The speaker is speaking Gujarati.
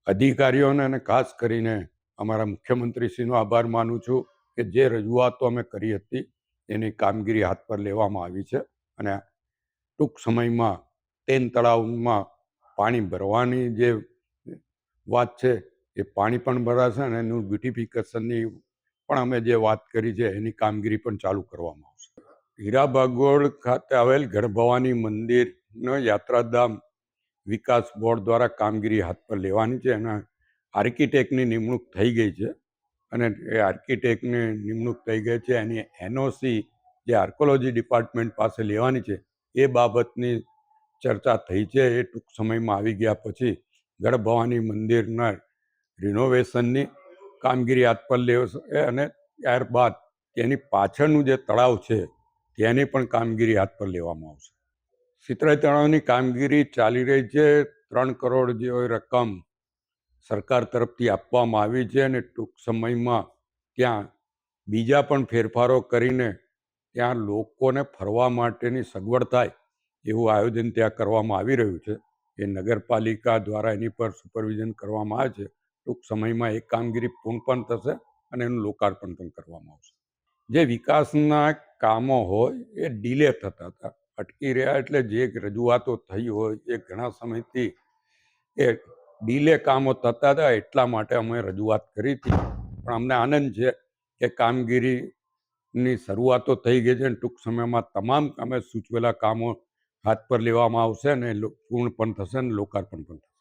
અધિકારીઓને અને ખાસ કરીને અમારા મુખ્યમંત્રીશ્રીનો આભાર માનું છું કે જે રજૂઆતો અમે કરી હતી એની કામગીરી હાથ પર લેવામાં આવી છે અને ટૂંક સમયમાં તેન તળાવમાં પાણી ભરવાની જે વાત છે એ પાણી પણ ભરાશે અને એનું બ્યુટિફિકેશનની પણ અમે જે વાત કરી છે એની કામગીરી પણ ચાલુ કરવામાં આવશે. હીરા ભાગોળ ખાતે આવેલ ગણભવાની મંદિરનો યાત્રાધામ વિકાસ બોર્ડ દ્વારા કામગીરી હાથ પર લેવાની છે. એના આર્કિટેક્ટની નિમણૂક થઈ ગઈ છે અને એ આર્કિટેક્ટની નિમણૂક થઈ ગઈ છે. એની એનઓસી જે આર્કોલોજી ડિપાર્ટમેન્ટ પાસે લેવાની છે એ બાબતની ચર્ચા થઈ છે. એ ટૂંક સમયમાં આવી ગયા પછી ગણભવાની મંદિરના રિનોવેશનની કામગીરી હાથ પર લેવશે અને ત્યારબાદ તેની પાછળનું જે તળાવ છે તેની પણ કામગીરી હાથ પર લેવામાં આવશે. સિતરાઈ તળાવની કામગીરી ચાલી રહી છે. 3 કરોડ જેવી રકમ સરકાર તરફથી આપવામાં આવી છે અને ટૂંક સમયમાં ત્યાં બીજા પણ ફેરફારો કરીને ત્યાં લોકોને ફરવા માટેની સગવડ થાય એવું આયોજન ત્યાં કરવામાં આવી રહ્યું છે. એ નગરપાલિકા દ્વારા એની પર સુપરવિઝન કરવામાં આવે છે. ટૂંક સમયમાં એ કામગીરી પૂર્ણ પણ થશે અને એનું લોકાર્પણ પણ કરવામાં આવશે. જે વિકાસના કામો હોય એ ડીલે થતા હતા, અટકી રહ્યા, એટલે જે રજૂઆતો થઈ હોય એ ઘણા સમયથી એ ડીલે કામો થતા હતા એટલા માટે અમે રજૂઆત કરી હતી. પણ અમને આનંદ છે કે કામગીરીની શરૂઆતો થઈ ગઈ છે અને ટૂંક સમયમાં તમામ અમે સૂચવેલા કામો હાથ પર લેવામાં આવશે અને પૂર્ણ પણ થશે અને લોકાર્પણ પણ થશે.